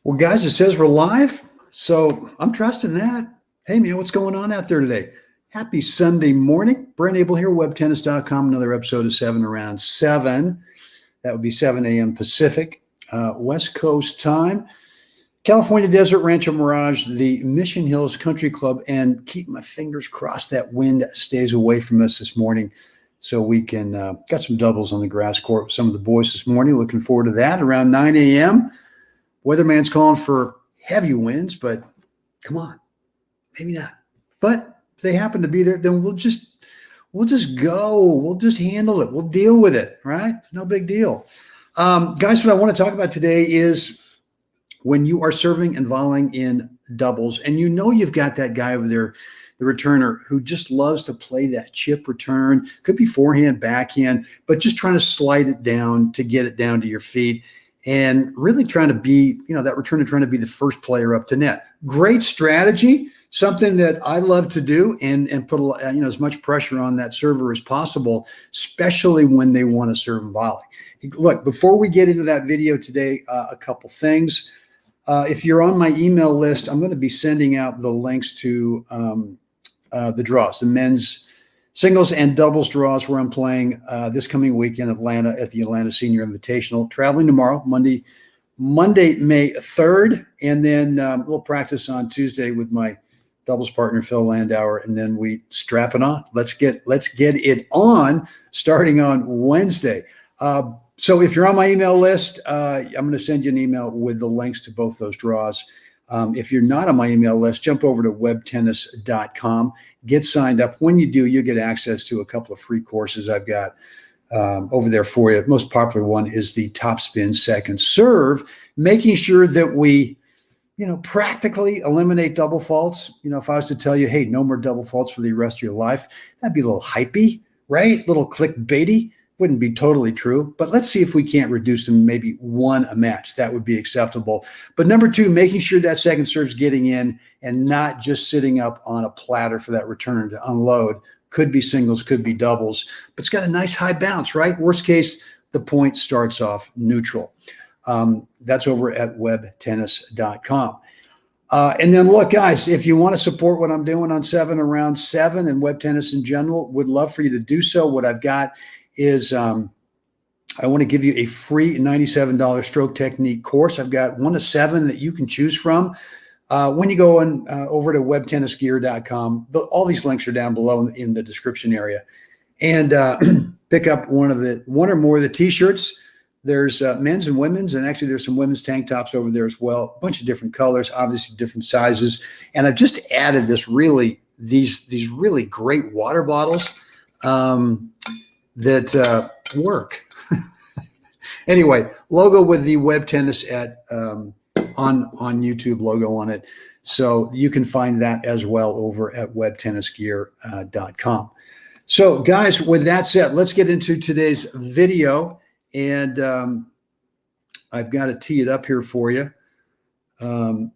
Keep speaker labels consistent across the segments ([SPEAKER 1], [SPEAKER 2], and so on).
[SPEAKER 1] Well, guys, it says we're live, so I'm trusting that. Hey, man, what's going on out there today? Happy Sunday morning. Brent Abel here, webtennis.com. Another episode of 7 Around 7. That would be 7 a.m. Pacific, West Coast time. California Desert Rancho Mirage, the Mission Hills Country Club, and keep my fingers crossed that wind stays away from us this morning so we can got some doubles on the grass court with some of the boys this morning. Looking forward to that around 9 a.m. Weatherman's calling for heavy winds, but come on, maybe not. But if they happen to be there, then we'll just go. We'll just handle it. We'll deal with it, right? No big deal. Guys, what I want to talk about today is when you are serving and volleying in doubles, and you know you've got that guy over there, the returner, who just loves to play that chip return. Could be forehand, backhand, but just trying to slide it down to get it down to your feet. And really trying to be, that returner trying to be the first player up to net. Great strategy, something that I love to do and put as much pressure on that server as possible, especially when they want to serve and volley. Look, before we get into that video today, a couple things. If you're on my email list, I'm going to be sending out the links to the draws, the men's singles and doubles draws where I'm playing this coming week in Atlanta at the Atlanta Senior Invitational. Traveling tomorrow, Monday, May 3rd, and then a little practice on Tuesday with my doubles partner, Phil Landauer, and then we strap it on. Let's get it on starting on Wednesday. So if you're on my email list, I'm going to send you an email with the links to both those draws. If you're not on my email list, jump over to webtennis.com, get signed up. When you do, you'll get access to a couple of free courses I've got over there for you. The most popular one is the top spin second serve, making sure that we, practically eliminate double faults. If I was to tell you, hey, no more double faults for the rest of your life, that'd be a little hypey, right? A little clickbaity. Wouldn't be totally true, but let's see if we can't reduce them maybe one a match. That would be acceptable. But number two, making sure that second serve's getting in and not just sitting up on a platter for that return to unload. Could be singles, could be doubles, but it's got a nice high bounce, right? Worst case, the point starts off neutral. That's over at webtennis.com. And then look, guys, if you want to support what I'm doing on 7 Around 7 and web tennis in general, would love for you to do so. What I've got is I want to give you a free $97 stroke technique course. I've got 1 to 7 that you can choose from. When you go over to webtennisgear.com, all these links are down below in the description area, and pick up one or more of the t-shirts. There's men's and women's, and actually there's some women's tank tops over there as well. A bunch of different colors, obviously different sizes. And I've just added these really great water bottles that work. Anyway, logo with the web tennis on YouTube logo on it. So you can find that as well over at webtennisgear.com. So guys, with that said, let's get into today's video. And I've got to tee it up here for you. Someday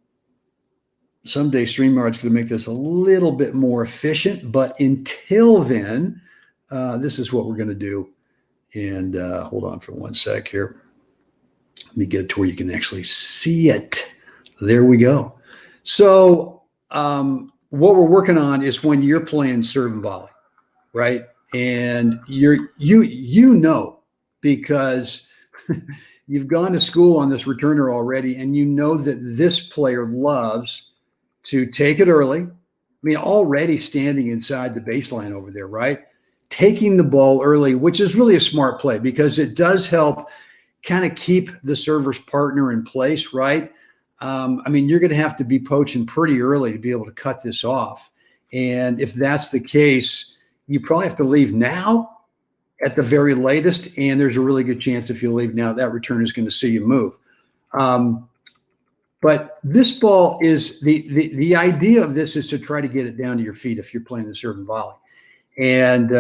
[SPEAKER 1] StreamYard's going to make this a little bit more efficient, but until then, this is what we're going to do. And hold on for one sec here. Let me get it to where you can actually see it. There we go. So what we're working on is when you're playing serve and volley, right? And you know, because you've gone to school on this returner already, and you know that this player loves to take it early. I mean, already standing inside the baseline over there, right? Taking the ball early, which is really a smart play because it does help kind of keep the server's partner in place, right? I mean, you're going to have to be poaching pretty early to be able to cut this off. And if that's the case, you probably have to leave now at the very latest, and there's a really good chance if you leave now, that return is going to see you move. But this ball is the idea of this is to try to get it down to your feet if you're playing the serve and volley. And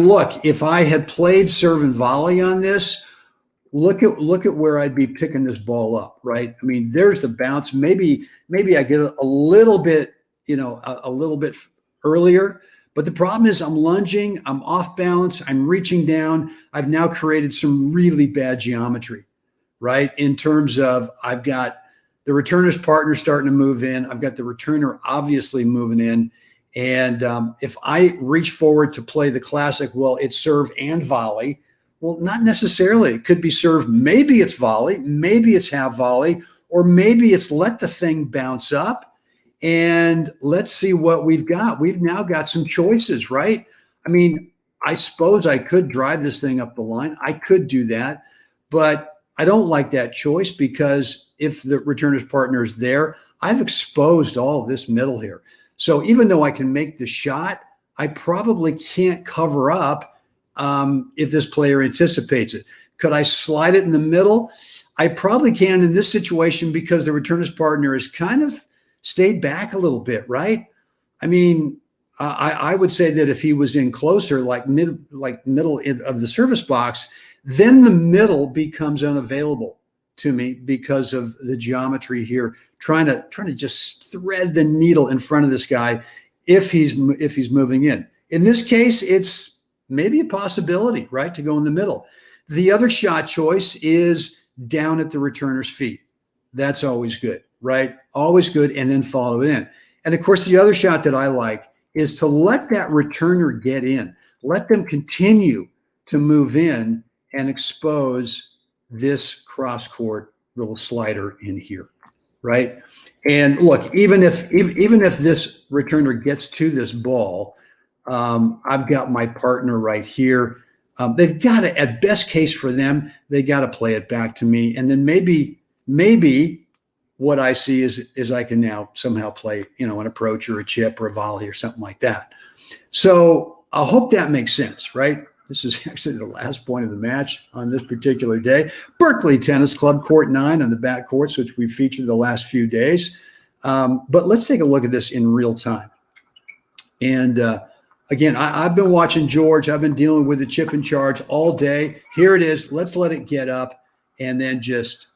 [SPEAKER 1] look, if I had played serve and volley on this, look at where I'd be picking this ball up, right? I mean, there's the bounce. Maybe I get a little bit, a little bit earlier. But the problem is I'm lunging, I'm off balance, I'm reaching down. I've now created some really bad geometry, right? In terms of I've got the returner's partner starting to move in. I've got the returner obviously moving in. And if I reach forward to play the classic, well, it's serve and volley. Well, not necessarily. It could be serve. Maybe it's volley. Maybe it's half volley. Or maybe it's let the thing bounce up. And let's see what we've got. We've now got some choices, right? I mean, I suppose I could drive this thing up the line. I could do that. But I don't like that choice because if the returner's partner is there, I've exposed all of this middle here. So even though I can make the shot, I probably can't cover up if this player anticipates it. Could I slide it in the middle? I probably can in this situation because the returner's partner has kind of stayed back a little bit, right? I mean, I would say that if he was in closer, like middle of the service box, then the middle becomes unavailable to me because of the geometry here, trying to just thread the needle in front of this guy if he's moving in. In this case, it's maybe a possibility, right, to go in the middle. The other shot choice is down at the returner's feet. That's always good, right? Always good, and then follow it in. And of course, the other shot that I like is to let that returner get in. Let them continue to move in and expose this cross-court little slider in here, right? And look, even if this returner gets to this ball, I've got my partner right here. They've got to, at best case for them, they got to play it back to me. And then maybe what I see is I can now somehow play, an approach or a chip or a volley or something like that. So I hope that makes sense, right? This is actually the last point of the match on this particular day. Berkeley Tennis Club, Court 9 on the back courts, which we've featured the last few days. But let's take a look at this in real time. And again, I've been watching George. I've been dealing with the chip in charge all day. Here it is. Let's let it get up and then just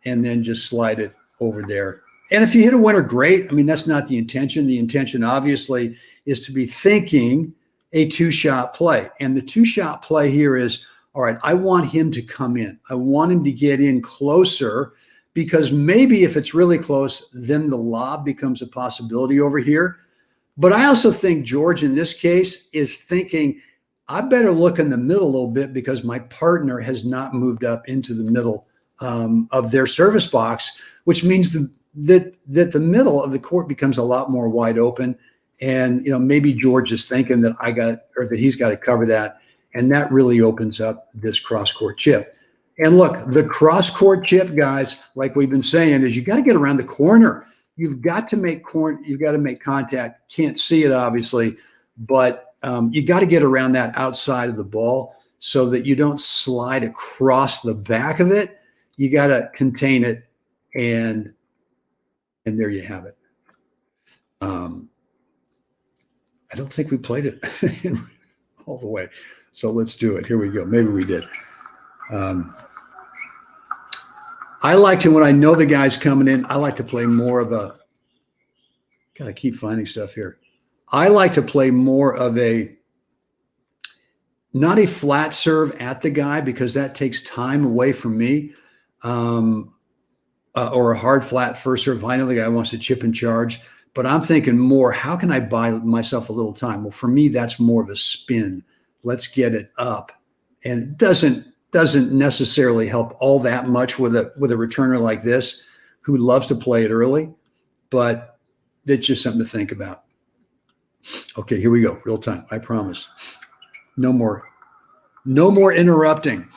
[SPEAKER 1] slide it over there. And if you hit a winner, great. I mean, that's not the intention. The intention, obviously, is to be thinking a two-shot play. And the two-shot play here is, all right, I want him to come in. I want him to get in closer because maybe if it's really close, then the lob becomes a possibility over here. But I also think George in this case is thinking, I better look in the middle a little bit because my partner has not moved up into the middle of their service box, which means that the middle of the court becomes a lot more wide open. And, maybe George is thinking that that he's got to cover that. And that really opens up this cross-court chip. And look, the cross-court chip, guys, like we've been saying, is you got to get around the corner. You've got to make contact. Can't see it, obviously, but you got to get around that outside of the ball so that you don't slide across the back of it. You got to contain it, and there you have it. I don't think we played it all the way. So let's do it. Here we go. Maybe we did. I like to, when I know the guy's coming in, I like to play more of a, gotta keep finding stuff here. I like to play more of not a flat serve at the guy because that takes time away from me. Or a hard flat first serve. I know the guy wants to chip and charge. But I'm thinking more, how can I buy myself a little time? Well, for me, that's more of a spin. Let's get it up. And it doesn't necessarily help all that much with a returner like this who loves to play it early, but it's just something to think about. Okay, here we go. Real time, I promise. No more interrupting.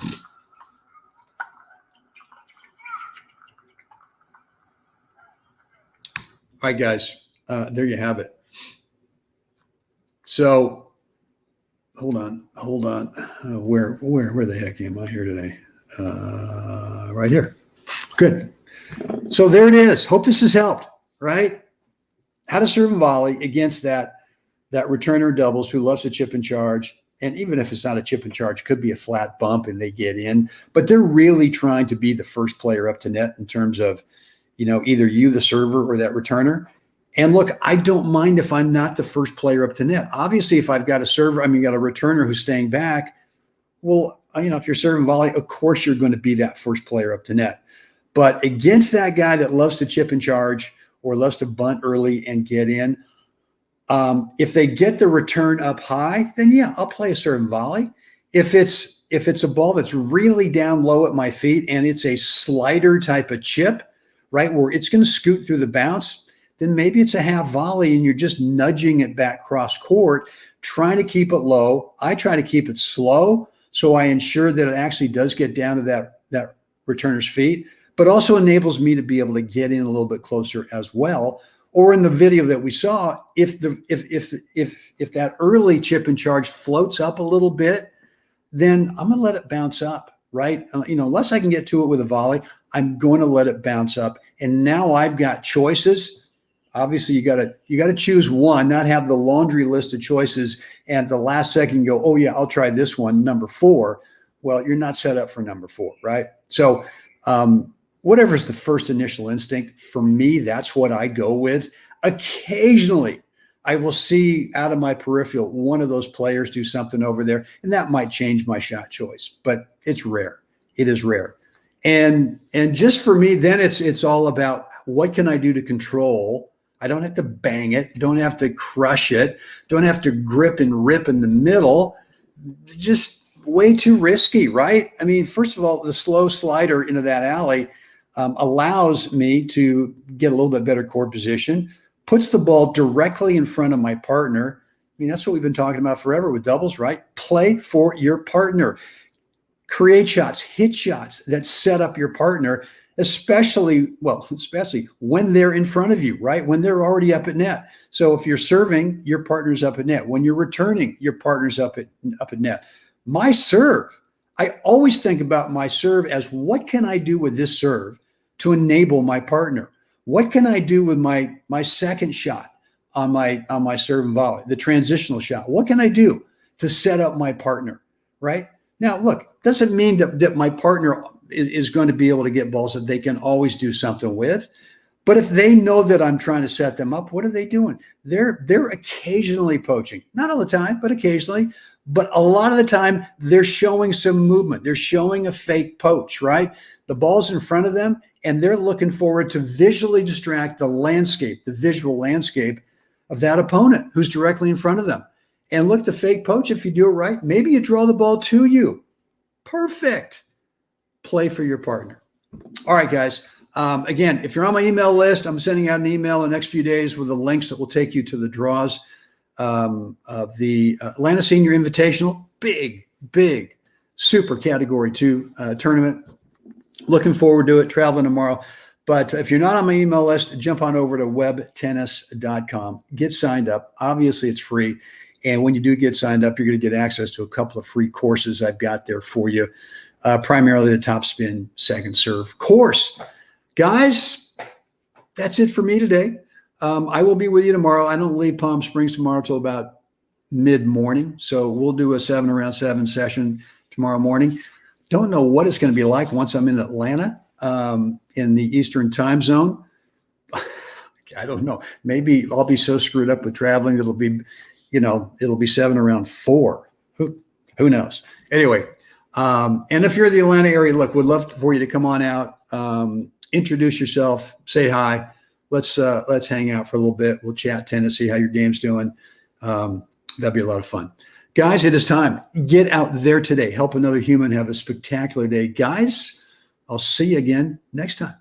[SPEAKER 1] All right, guys. There you have it. So hold on. Where the heck am I here today? Right here. Good. So there it is. Hope this has helped, right? How to serve a volley against that returner doubles who loves to chip and charge. And even if it's not a chip and charge, it could be a flat bump and they get in. But they're really trying to be the first player up to net in terms of, either you, the server, or that returner. And look, I don't mind if I'm not the first player up to net. Obviously, if I've got a server, got a returner who's staying back, well, if you're serving volley, of course you're going to be that first player up to net. But against that guy that loves to chip and charge or loves to bunt early and get in, if they get the return up high, then yeah, I'll play a serve and volley. If it's a ball that's really down low at my feet and it's a slider type of chip, right, where it's going to scoot through the bounce, then maybe it's a half volley and you're just nudging it back cross court, trying to keep it low. I try to keep it slow, so I ensure that it actually does get down to that returner's feet, but also enables me to be able to get in a little bit closer as well. Or in the video that we saw, if that early chip and charge floats up a little bit, then I'm going to let it bounce up, right? Unless I can get to it with a volley, I'm going to let it bounce up. And now I've got choices. Obviously, you got to choose one, not have the laundry list of choices, and the last second go, oh yeah, I'll try this one, number 4. Well, you're not set up for number 4, right? So whatever's the first initial instinct, for me, that's what I go with. Occasionally, I will see out of my peripheral one of those players do something over there, and that might change my shot choice, but it's rare. It is rare. And just for me, then it's all about what can I do to control. I don't have to bang it, don't have to crush it, don't have to grip and rip in the middle. Just way too risky, right? I mean, first of all, the slow slider into that alley allows me to get a little bit better court position, puts the ball directly in front of my partner. I mean, that's what we've been talking about forever with doubles, right? Play for your partner. Create shots, hit shots that set up your partner, especially when they're in front of you, right? When they're already up at net. So if you're serving, your partner's up at net. When you're returning, your partner's up at net. My serve, I always think about my serve as what can I do with this serve to enable my partner? What can I do with my second shot on my serve and volley, the transitional shot? What can I do to set up my partner, right? Now, look, doesn't mean that my partner is going to be able to get balls that they can always do something with. But if they know that I'm trying to set them up, what are they doing? They're occasionally poaching. Not all the time, but occasionally. But a lot of the time, they're showing some movement. They're showing a fake poach, right? The ball's in front of them, and they're looking forward to visually distract the visual landscape of that opponent who's directly in front of them. And look, the fake poach, if you do it right, maybe you draw the ball to you. Perfect. Play for your partner. All right, guys. Again, if you're on my email list, I'm sending out an email in the next few days with the links that will take you to the draws of the Atlanta Senior Invitational. Big, super Category 2 tournament. Looking forward to it. Traveling tomorrow. But if you're not on my email list, jump on over to webtennis.com. Get signed up. Obviously, it's free. And when you do get signed up, you're going to get access to a couple of free courses I've got there for you. Primarily the top spin, second serve course. Guys, that's it for me today. I will be with you tomorrow. I don't leave Palm Springs tomorrow till about mid-morning. So we'll do a 7 session tomorrow morning. Don't know what it's going to be like once I'm in Atlanta in the Eastern time zone. I don't know. Maybe I'll be so screwed up with traveling that it'll be 7 around 4. Who knows? Anyway, and if you're in the Atlanta area, look, we'd love for you to come on out, introduce yourself, say hi. Let's hang out for a little bit. We'll chat tennis, see how your game's doing. That'd be a lot of fun. Guys, it is time. Get out there today. Help another human have a spectacular day. Guys, I'll see you again next time.